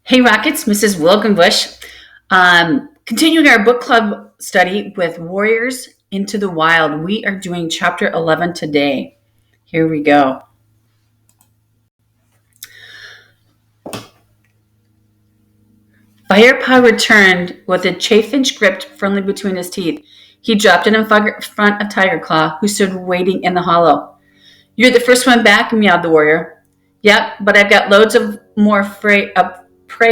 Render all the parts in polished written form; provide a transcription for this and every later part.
Hey Rockets, Mrs. Wilkenbush. Continuing our book club study with Warriors into the Wild. We are doing chapter 11 today. Here we go. Firepaw returned with a chaffinch gripped firmly between his teeth. He dropped it in front of Tiger Claw, who stood waiting in the hollow. "You're the first one back," meowed the warrior. "Yep, but I've got loads of more prey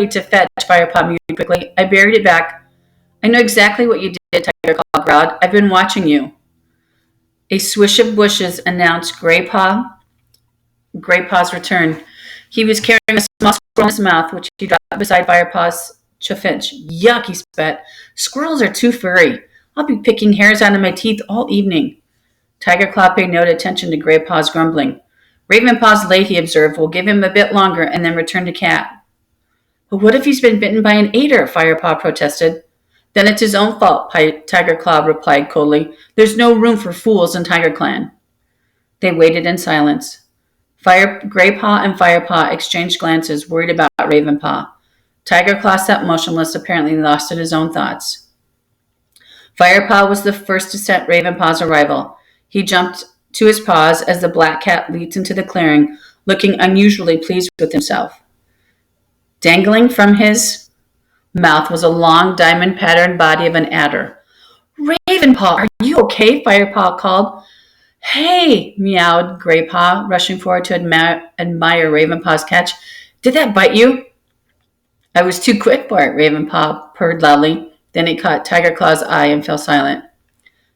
to fetch," Firepaw mewed quickly. "I buried it back." "I know exactly what you did," Tiger Claw growled. "I've been watching you." A swish of bushes announced Graypaw's return. He was carrying a small squirrel in his mouth, which he dropped beside Firepaw's chaffinch. "Yuck," he spat. "Squirrels are too furry. I'll be picking hairs out of my teeth all evening." Tiger Claw paid no attention to Graypaw's grumbling. "Ravenpaw's late," he observed. "We'll give him a bit longer and then return to cat." "But what if he's been bitten by an adder?" Firepaw protested. "Then it's his own fault," Tiger Claw replied coldly. "There's no room for fools in Tiger Clan." They waited in silence. Graypaw and Firepaw exchanged glances, worried about Ravenpaw. Tiger Claw sat motionless, apparently lost in his own thoughts. Firepaw was the first to scent Ravenpaw's arrival. He jumped to his paws as the black cat leaped into the clearing, looking unusually pleased with himself. Dangling from his mouth was a long, diamond-patterned body of an adder. "Ravenpaw, are you okay?" Firepaw called. "Hey," meowed Graypaw, rushing forward to admire Ravenpaw's catch. "Did that bite you?" "I was too quick for it," Ravenpaw purred loudly. Then he caught Tiger Claw's eye and fell silent.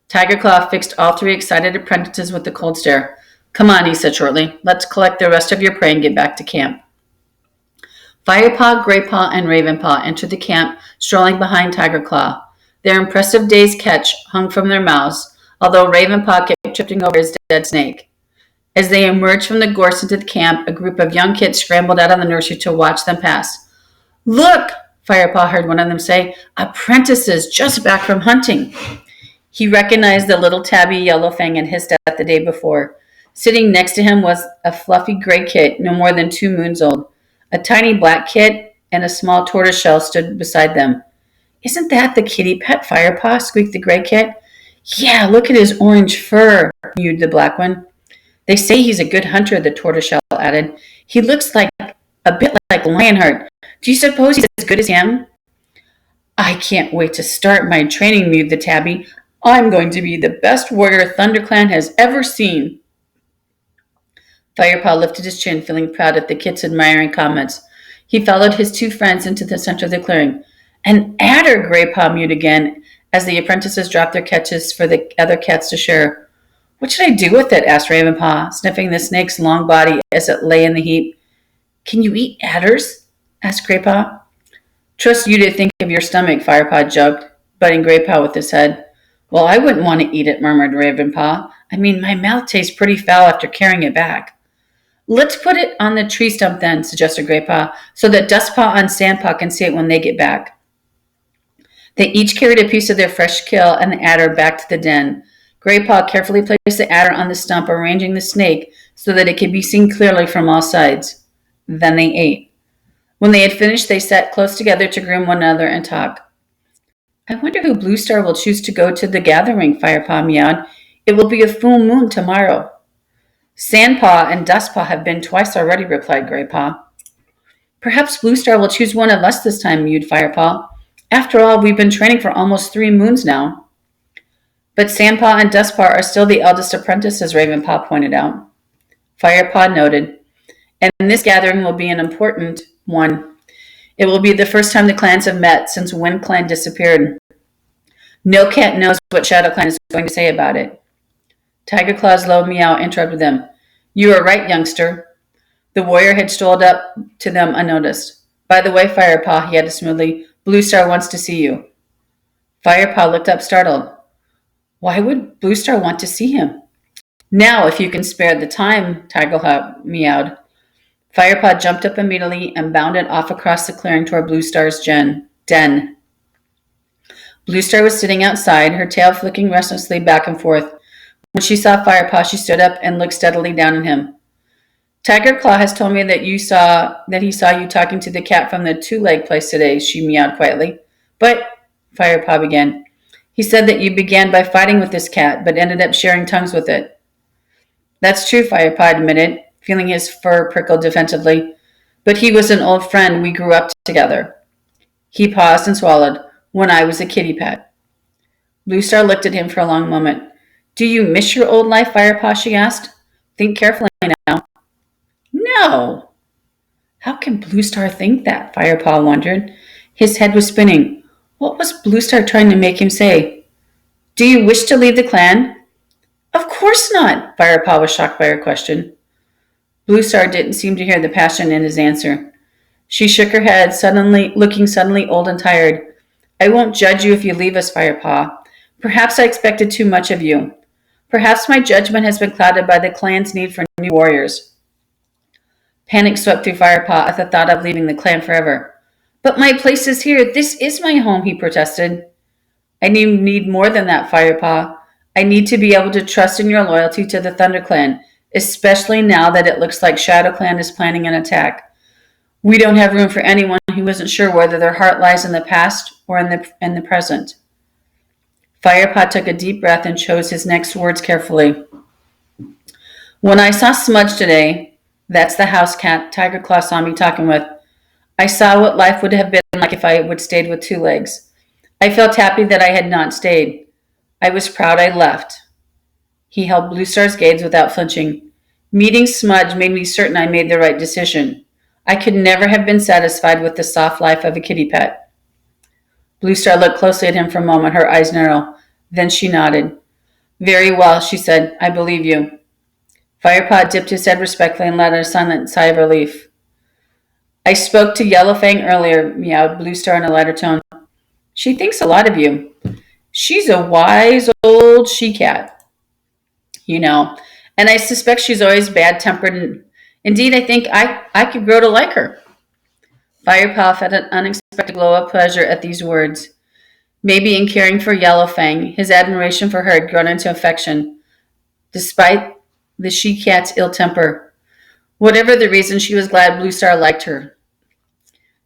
Tiger Claw fixed all three excited apprentices with a cold stare. "Come on," he said shortly. "Let's collect the rest of your prey and get back to camp." Firepaw, Graypaw, and Ravenpaw entered the camp, strolling behind Tiger Claw. Their impressive day's catch hung from their mouths, although Ravenpaw kept tripping over his dead snake. As they emerged from the gorse into the camp, a group of young kids scrambled out of the nursery to watch them pass. "Look!" Firepaw heard one of them say. "Apprentices just back from hunting." He recognized the little tabby Yellowfang and hissed at the day before. Sitting next to him was a fluffy gray kit, no more than 2 moons old. A tiny black kit and a small tortoiseshell stood beside them. "Isn't that the kitty pet, Firepaw?" squeaked the gray kit. "Yeah, look at his orange fur," mewed the black one. "They say he's a good hunter," the tortoiseshell added. "He looks like a bit like Lionheart. Do you suppose he's as good as him?" "I can't wait to start my training," mewed the tabby. "I'm going to be the best warrior ThunderClan has ever seen." Firepaw lifted his chin, feeling proud at the kit's admiring comments. He followed his 2 friends into the center of the clearing. "An adder," Graypaw mewed again, as the apprentices dropped their catches for the other cats to share. "What should I do with it?" asked Ravenpaw, sniffing the snake's long body as it lay in the heap. "Can you eat adders?" asked Graypaw. "Trust you to think of your stomach," Firepaw joked, butting Graypaw with his head. "Well, I wouldn't want to eat it," murmured Ravenpaw. "I mean, my mouth tastes pretty foul after carrying it back." "Let's put it on the tree stump then," suggested Graypaw, "so that Dustpaw and Sandpaw can see it when they get back." They each carried a piece of their fresh kill and the adder back to the den. Graypaw carefully placed the adder on the stump, arranging the snake so that it could be seen clearly from all sides. Then they ate. When they had finished, they sat close together to groom one another and talk. "I wonder who Blue Star will choose to go to the gathering," Firepaw meowed. "It will be a full moon tomorrow." "Sandpaw and Dustpaw have been twice already," replied Graypaw. "Perhaps Blue Star will choose one of us this time," mewed Firepaw. "After all, we've been training for almost 3 moons now." "But Sandpaw and Dustpaw are still the eldest apprentices," Ravenpaw pointed out. Firepaw noted. "And this gathering will be an important one. It will be the first time the clans have met since Wind Clan disappeared. No cat knows what Shadow Clan is going to say about it." Tiger Claw's low meow interrupted them. "You are right, youngster." The warrior had strolled up to them unnoticed. "By the way, Firepaw," he added smoothly, "Blue Star wants to see you." Firepaw looked up startled. "Why would Blue Star want to see him?" "Now, if you can spare the time," Tiger Claw meowed. Firepaw jumped up immediately and bounded off across the clearing toward Blue Star's den. Blue Star was sitting outside, her tail flicking restlessly back and forth. When she saw Firepaw, she stood up and looked steadily down at him. Tiger Claw has told me that he saw you talking to the cat from the two-leg place today, she meowed quietly. But, Firepaw began, he said that you began by fighting with this cat, but ended up sharing tongues with it. That's true, Firepaw admitted, feeling his fur prickle defensively. But he was an old friend. We grew up together. He paused and swallowed. When I was a kitty pet. Blue Star looked at him for a long moment. Do you miss your old life, Firepaw? She asked. Think carefully now. No. How can Blue Star think that? Firepaw wondered. His head was spinning. What was Blue Star trying to make him say? Do you wish to leave the clan? Of course not. Firepaw was shocked by her question. Blue Star didn't seem to hear the passion in his answer. She shook her head, looking suddenly old and tired. I won't judge you if you leave us, Firepaw. Perhaps I expected too much of you. Perhaps my judgment has been clouded by the clan's need for new warriors. Panic swept through Firepaw at the thought of leaving the clan forever. But my place is here. This is my home, he protested. I need more than that, Firepaw. I need to be able to trust in your loyalty to the Thunder Clan, especially now that it looks like Shadow Clan is planning an attack. We don't have room for anyone who isn't sure whether their heart lies in the past or in the present. Firepaw took a deep breath and chose his next words carefully. When I saw Smudge today, that's the house cat Tiger Claw saw me talking with, I saw what life would have been like if I would stayed with two legs. I felt happy that I had not stayed. I was proud I left. He held Blue Star's gaze without flinching. Meeting Smudge made me certain I made the right decision. I could never have been satisfied with the soft life of a kitty pet. Blue Star looked closely at him for a moment, her eyes narrow. Then she nodded. Very well, she said. I believe you. Firepaw dipped his head respectfully and let out a silent sigh of relief. I spoke to Yellowfang earlier, meowed Blue Star in a lighter tone. She thinks a lot of you. She's a wise old she-cat, and I suspect she's always bad-tempered. And indeed, I think I could grow to like her. Firepaw felt an unexpected glow of pleasure at these words. Maybe in caring for Yellowfang, his admiration for her had grown into affection, despite the she-cat's ill temper. Whatever the reason, she was glad Blue Star liked her.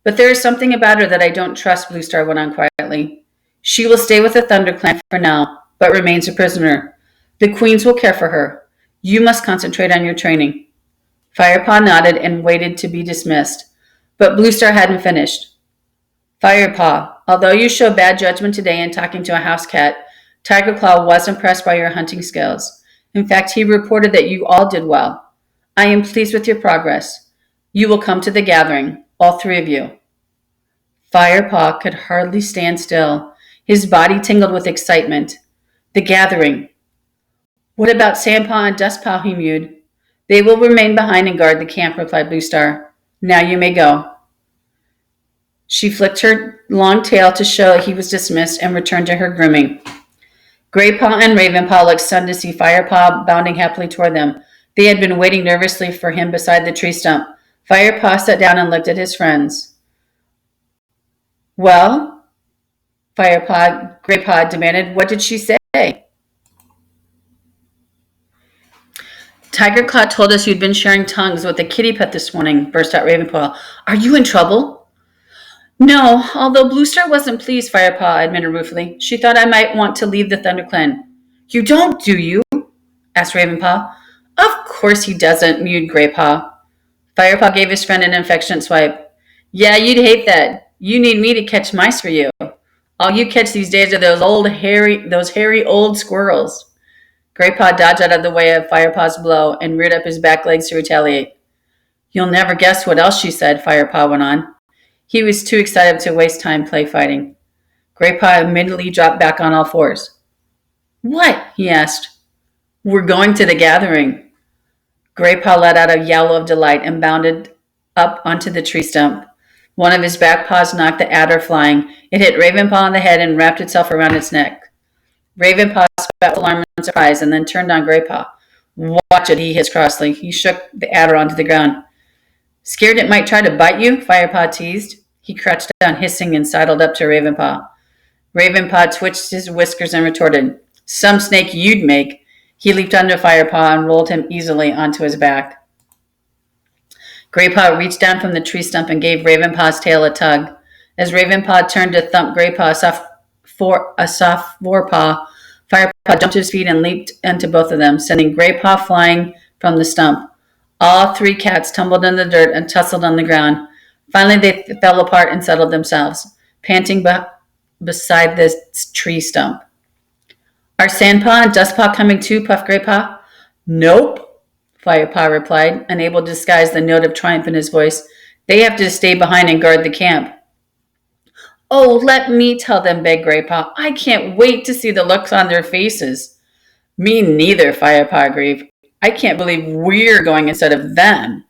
But there is something about her that I don't trust, Blue Star went on quietly. She will stay with the Thunder Clan for now, but remains a prisoner. The queens will care for her. You must concentrate on your training. Firepaw nodded and waited to be dismissed, but Blue Star hadn't finished. Firepaw, although you show bad judgment today in talking to a house cat, Tiger Claw was impressed by your hunting skills. In fact, he reported that you all did well. I am pleased with your progress. You will come to the gathering, all three of you. Firepaw could hardly stand still. His body tingled with excitement. The gathering. What about Sandpaw and Dustpaw, he mewed. They will remain behind and guard the camp, replied Blue Star. Now you may go. She flicked her long tail to show that he was dismissed and returned to her grooming. Graypaw and Ravenpaw looked stunned to see Firepaw bounding happily toward them. They had been waiting nervously for him beside the tree stump. Firepaw sat down and looked at his friends. Well, Graypaw demanded, what did she say? Tiger Claw told us you'd been sharing tongues with a kitty pet this morning, burst out Ravenpaw. Are you in trouble? No, although Blue Star wasn't pleased, Firepaw admitted ruefully. She thought I might want to leave the Thunder Clan. You don't, do you? Asked Ravenpaw. Of course he doesn't, mewed Graypaw. Firepaw gave his friend an affectionate swipe. Yeah, you'd hate that. You need me to catch mice for you. All you catch these days are those hairy old squirrels. Graypaw dodged out of the way of Firepaw's blow and reared up his back legs to retaliate. You'll never guess what else she said, Firepaw went on. He was too excited to waste time play fighting. Graypaw immediately dropped back on all fours. What? He asked. We're going to the gathering. Graypaw let out a yowl of delight and bounded up onto the tree stump. One of his back paws knocked the adder flying. It hit Ravenpaw on the head and wrapped itself around its neck. Ravenpaw spat with alarm and surprise and then turned on Graypaw. Watch it, he hissed crossly. He shook the adder onto the ground. Scared it might try to bite you? Firepaw teased. He crouched down, hissing, and sidled up to Ravenpaw. Ravenpaw twitched his whiskers and retorted, Some snake you'd make. He leaped under Firepaw and rolled him easily onto his back. Graypaw reached down from the tree stump and gave Ravenpaw's tail a tug. As Ravenpaw turned to thump Graypaw a soft forepaw, Firepaw jumped to his feet and leaped into both of them, sending Graypaw flying from the stump. All three cats tumbled in the dirt and tussled on the ground. Finally, they fell apart and settled themselves, panting beside the tree stump. "Are Sandpaw and Dustpaw coming too?" puffed Graypaw. "Nope," Firepaw replied, unable to disguise the note of triumph in his voice. "They have to stay behind and guard the camp." "Oh, let me tell them," begged Graypaw. "I can't wait to see the looks on their faces." "Me neither," Firepaw agreed. "I can't believe we're going instead of them,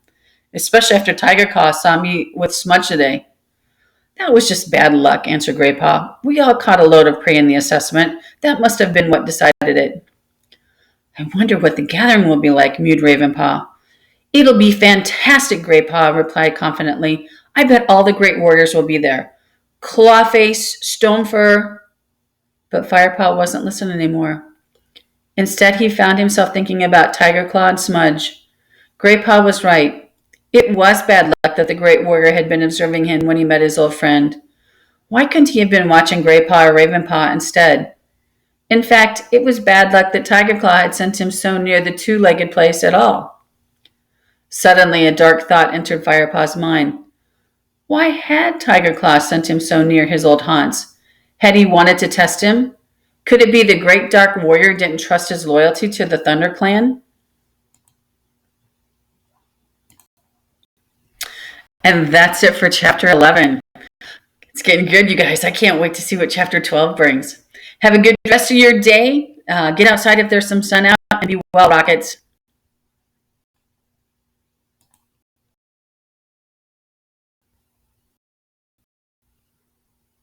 especially after Tiger Claw saw me with Smudge today." "That was just bad luck," answered Graypaw. "We all caught a load of prey in the assessment. That must have been what decided it." "I wonder what the gathering will be like," mewed Ravenpaw. "It'll be fantastic," Graypaw replied confidently. "I bet all the great warriors will be there. Clawface, Stonefur." But Firepaw wasn't listening anymore. Instead, he found himself thinking about Tiger Claw and Smudge. Graypaw was right. It was bad luck that the great warrior had been observing him when he met his old friend. Why couldn't he have been watching Graypaw or Ravenpaw instead? In fact, it was bad luck that Tiger Claw had sent him so near the two-legged place at all. Suddenly, a dark thought entered Firepaw's mind. Why had Tiger Claw sent him so near his old haunts? Had he wanted to test him? Could it be the great dark warrior didn't trust his loyalty to the Thunder Clan? And that's it for Chapter 11. It's getting good, you guys. I can't wait to see what Chapter 12 brings. Have a good rest of your day. Get outside if there's some sun out, and be well, Rockets.